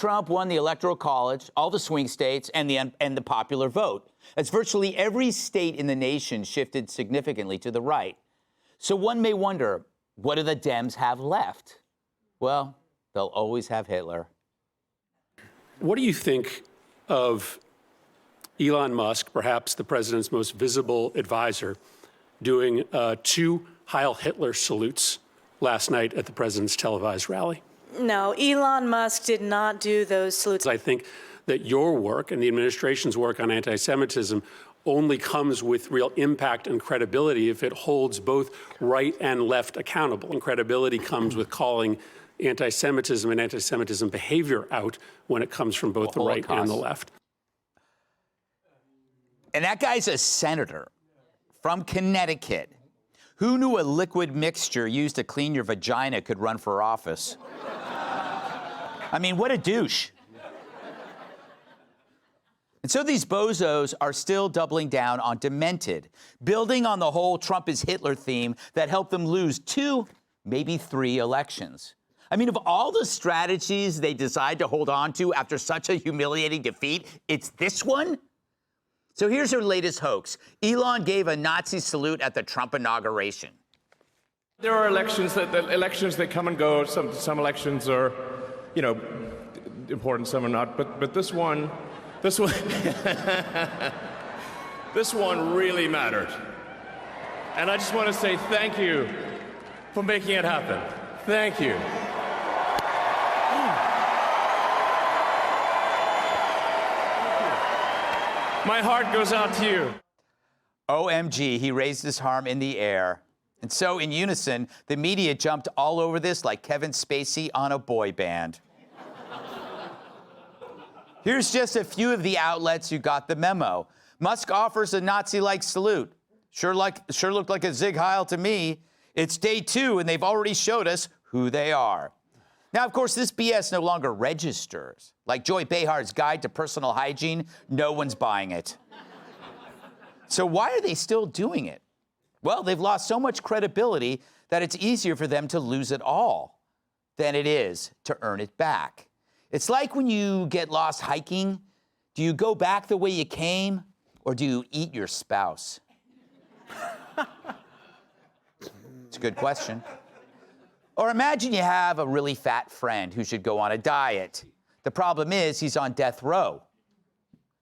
Trump won the Electoral College, all the swing states, and the popular vote, as virtually every state in the nation shifted significantly to the right. So one may wonder, what do the Dems have left? Well, they'll always have Hitler. What do you think of Elon Musk, perhaps the president's most visible advisor, doing 2 Heil Hitler salutes last night at the president's televised rally? No, Elon Musk did not do those salutes. I think that your work and the administration's work on anti-Semitism only comes with real impact and credibility if it holds both right and left accountable. And credibility comes with calling anti-Semitism and anti-Semitism behavior out when it comes from both the right and the left. And that guy's a senator from Connecticut. Who knew a liquid mixture used to clean your vagina could run for office? I mean, what a douche. And so these bozos are still doubling down on demented, building on the whole Trump is Hitler theme that helped them lose 2, maybe 3 elections. I mean, of all the strategies they decide to hold on to after such a humiliating defeat, it's this one? So here's her latest hoax. Elon gave a Nazi salute at the Trump inauguration. There are elections that come and go. Some elections are, important, some are not. But this one, this one really mattered. And I just want to say thank you for making it happen. Thank you. My heart goes out to you. OMG, he raised his arm in the air. And so, in unison, the media jumped all over this like Kevin Spacey on a boy band. Here's just a few of the outlets who got the memo. Musk offers a Nazi-like salute. Sure looked like a Zig Heil to me. It's day 2, and they've already showed us who they are. Now, of course, this BS no longer registers. Like Joy Behar's Guide to Personal Hygiene, no one's buying it. So why are they still doing it? Well, they've lost so much credibility that it's easier for them to lose it all than it is to earn it back. It's like when you get lost hiking. Do you go back the way you came, or do you eat your spouse? It's a good question. Or imagine you have a really fat friend who should go on a diet. The problem is he's on death row.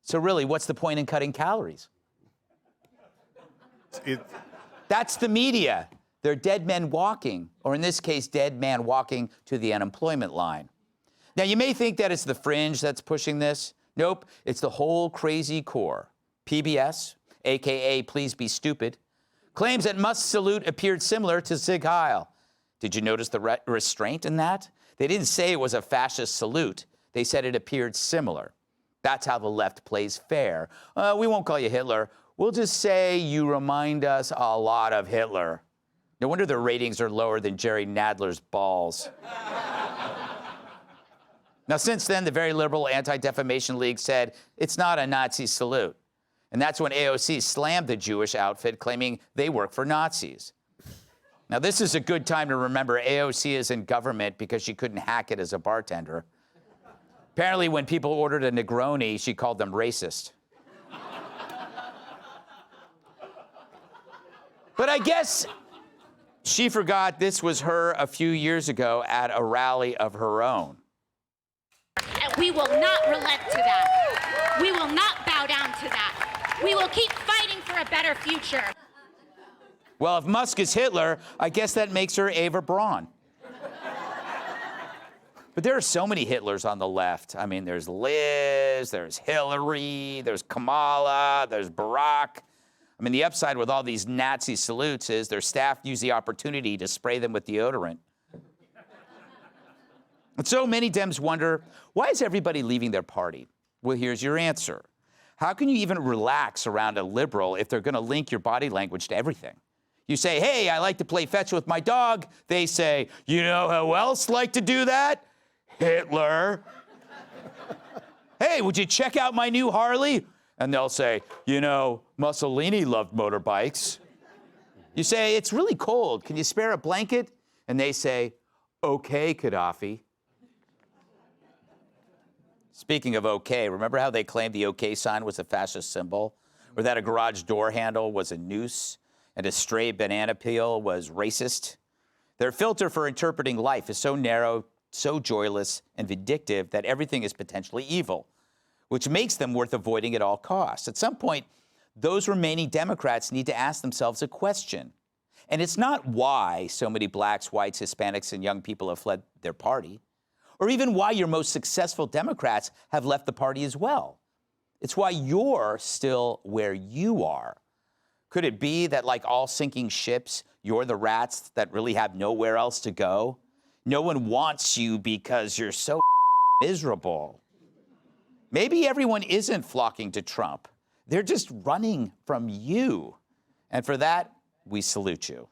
So really, what's the point in cutting calories? That's the media. They're dead men walking, or in this case, dead man walking to the unemployment line. Now, you may think that it's the fringe that's pushing this. Nope, it's the whole crazy core. PBS, AKA Please Be Stupid, claims that Musk's salute appeared similar to Zig Heil. Did you notice the restraint in that? They didn't say it was a fascist salute. They said it appeared similar. That's how the left plays fair. We won't call you Hitler. We'll just say you remind us a lot of Hitler. No wonder their ratings are lower than Jerry Nadler's balls. Now, since then, the very liberal Anti-Defamation League said it's not a Nazi salute. And that's when AOC slammed the Jewish outfit, claiming they work for Nazis. Now, this is a good time to remember AOC is in government because she couldn't hack it as a bartender. Apparently, when people ordered a Negroni, she called them racist. But I guess she forgot this was her a few years ago at a rally of her own. And we will not relent to that. We will not bow down to that. We will keep fighting for a better future. Well, if Musk is Hitler, I guess that makes her Eva Braun. But there are so many Hitlers on the left. I mean, there's Liz, there's Hillary, there's Kamala, there's Barack. I mean, the upside with all these Nazi salutes is their staff use the opportunity to spray them with deodorant. And so many Dems wonder, why is everybody leaving their party? Well, here's your answer. How can you even relax around a liberal if they're going to link your body language to everything? You say, hey, I like to play fetch with my dog. They say, you know who else liked to do that? Hitler. Hey, would you check out my new Harley? And they'll say, you know, Mussolini loved motorbikes. You say, it's really cold. Can you spare a blanket? And they say, okay, Gaddafi. Speaking of OK, remember how they claimed the OK sign was a fascist symbol? Or that a garage door handle was a noose and a stray banana peel was racist? Their filter for interpreting life is so narrow, so joyless and vindictive that everything is potentially evil, which makes them worth avoiding at all costs. At some point, those remaining Democrats need to ask themselves a question. And it's not why so many blacks, whites, Hispanics, and young people have fled their party, or even why your most successful Democrats have left the party as well. It's why you're still where you are. Could it be that, like all sinking ships, you're the rats that really have nowhere else to go? No one wants you because you're so miserable. Maybe everyone isn't flocking to Trump. They're just running from you. And for that, we salute you.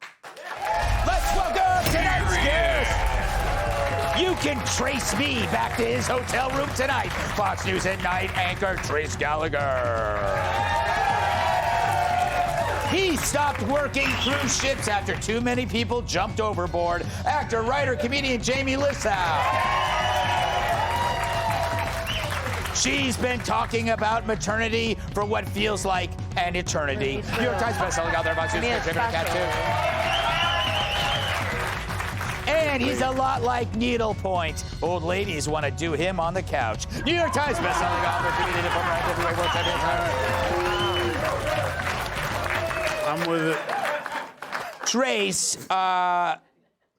Let's welcome tonight's guest. You can trace me back to his hotel room tonight. Fox News at Night anchor Trace Gallagher. He stopped working cruise ships after too many people jumped overboard. Actor, writer, comedian Jamie Lissow. She's been talking about maternity for what feels like an eternity. New York Times bestselling author, Fox News contributor, Cat too. And he's a lot like Needlepoint. Old ladies want to do him on the couch. New York Times bestselling author, comedian, former heavyweight world champion. I'm with it. Trace,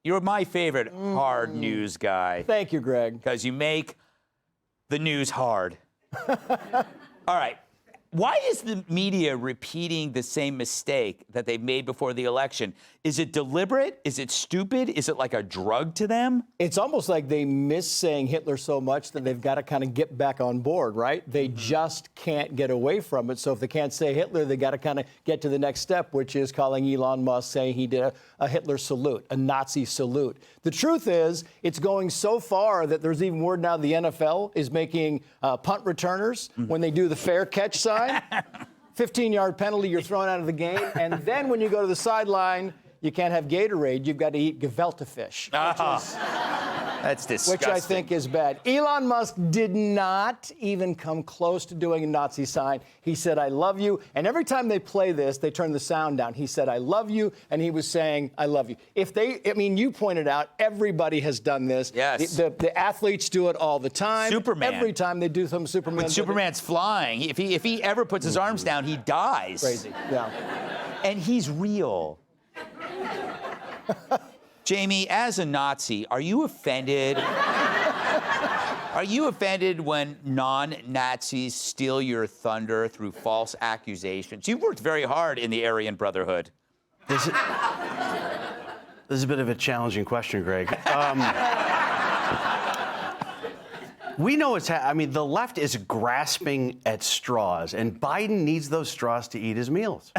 you're my favorite hard news guy. Thank you, Greg. Because you make the news hard. All right. Why is the media repeating the same mistake that they made before the election? Is it deliberate? Is it stupid? Is it like a drug to them? It's almost like they miss saying Hitler so much that they've got to kind of get back on board, right? They just can't get away from it. So if they can't say Hitler, they got to kind of get to the next step, which is calling Elon Musk, saying he did a Hitler salute, a Nazi salute. The truth is, it's going so far that there's even word now the NFL is making punt returners when they do the fair catch sign. 15-yard penalty, you're thrown out of the game. And then when you go to the sideline, you can't have Gatorade. You've got to eat gefilte fish. That's disgusting. Which I think is bad. Elon Musk did not even come close to doing a Nazi sign. He said, I love you. And every time they play this, they turn the sound down. He said, I love you. And he was saying, I love you. You pointed out, everybody has done this. Yes. The athletes do it all the time. Superman. Every time they do some Superman. When Superman's flying, if he ever puts his arms down, he dies. Crazy, yeah. And he's real. Jamie, as a Nazi, are you offended? Are you offended when non-Nazis steal your thunder through false accusations? You've worked very hard in the Aryan Brotherhood. This is a bit of a challenging question, Greg. We know the left is grasping at straws, and Biden needs those straws to eat his meals.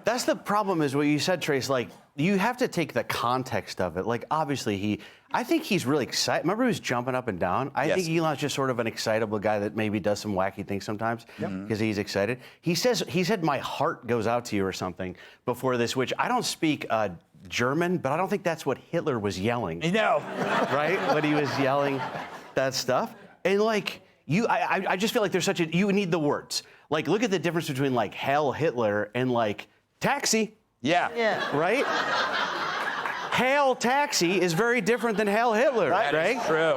That's the problem, is what you said, Trace. Like, you have to take the context of it. Like, obviously, I think he's really excited. Remember, he was jumping up and down? I think Elon's just sort of an excitable guy that maybe does some wacky things sometimes because he's excited. He said, my heart goes out to you or something before this, which I don't speak German, but I don't think that's what Hitler was yelling. No. Right? When he was yelling that stuff. And, like, I just feel like there's you need the words. Like, look at the difference between, like, Hail Hitler and, like, taxi. Yeah. Right? Hail taxi is very different than Hail Hitler, right? That is true.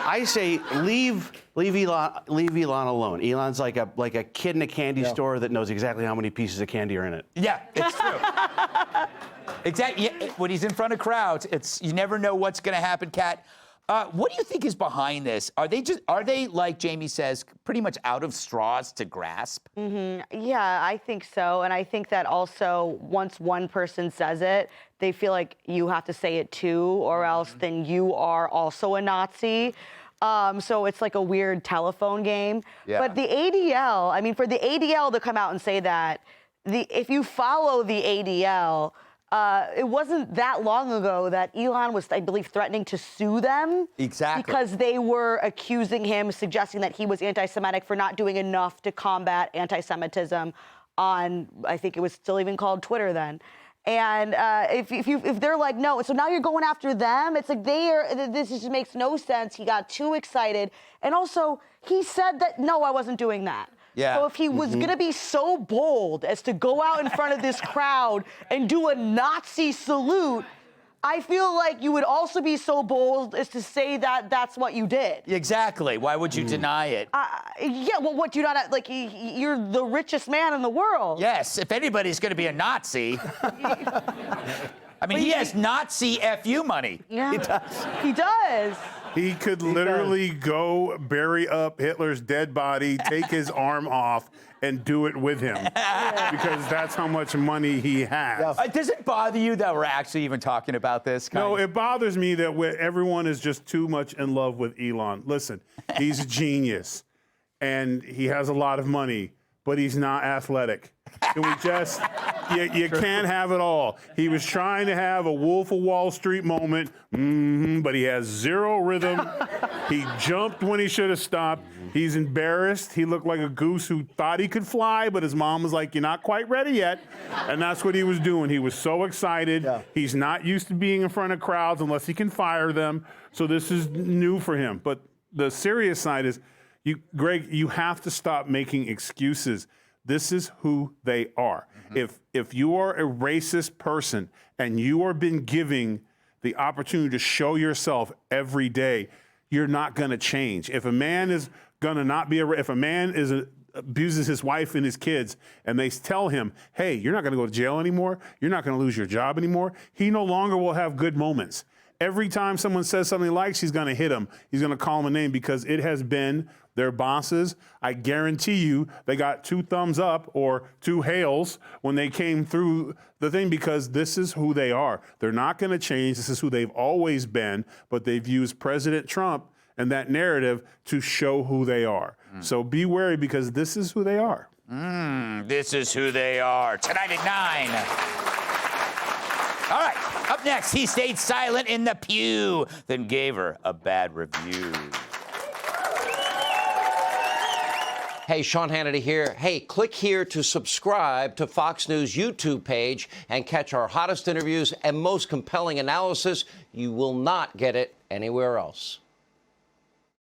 I say leave Elon alone. Elon's like a kid in a candy store that knows exactly how many pieces of candy are in it. Yeah, it's true. Exactly. Yeah, when he's in front of crowds, you never know what's going to happen, Kat. What do you think is behind this? Are they, like Jamie says, pretty much out of straws to grasp? Mm-hmm. Yeah, I think so. And I think that also once one person says it, they feel like you have to say it too, or else then you are also a Nazi. So it's like a weird telephone game. Yeah. But the ADL, for the ADL to come out and say that, if you follow the ADL, it wasn't that long ago that Elon was, I believe, threatening to sue them. Exactly. Because they were accusing him, suggesting that he was anti-Semitic for not doing enough to combat anti-Semitism on, I think it was still even called Twitter then. And if they're like, no, so now you're going after them, it's like this just makes no sense. He got too excited. And also, he said that, no, I wasn't doing that. Yeah. So if he was going to be so bold as to go out in front of this crowd and do a Nazi salute, I feel like you would also be so bold as to say that that's what you did. Exactly. Why would you deny it? Yeah, well, what do you not, like, you're the richest man in the world. Yes, if anybody's going to be a Nazi. I mean, he has Nazi FU money. Yeah, he does. He could literally go bury up Hitler's dead body, take his arm off, and do it with him. Because that's how much money he has. Does it bother you that we're actually even talking about this? No, it bothers me that everyone is just too much in love with Elon. Listen, he's a genius, and he has a lot of money, but he's not athletic. Can we just, you can't have it all. He was trying to have a Wolf of Wall Street moment, but he has zero rhythm. He jumped when he should have stopped. He's embarrassed. He looked like a goose who thought he could fly, but his mom was like, you're not quite ready yet. And that's what he was doing. He was so excited. Yeah. He's not used to being in front of crowds unless he can fire them. So this is new for him. But the serious side is, Greg, you have to stop making excuses. This is who they are. If you are a racist person and you are being given the opportunity to show yourself every day, you're not going to change. If a man is going to not be if a man abuses his wife and his kids and they tell him, hey, you're not going to go to jail anymore, you're not going to lose your job anymore, he no longer will have good moments. Every time someone says something he likes, he's going to hit him. He's going to call him a name because it has been their bosses. I guarantee you they got 2 thumbs up or 2 hails when they came through the thing because this is who they are. They're not going to change. This is who they've always been, but they've used President Trump and that narrative to show who they are. So be wary because this is who they are. This is who they are. Tonight at 9. All right. Up next, he stayed silent in the pew, then gave her a bad review. Hey, Sean Hannity here. Hey, click here to subscribe to Fox News YouTube page and catch our hottest interviews and most compelling analysis. You will not get it anywhere else.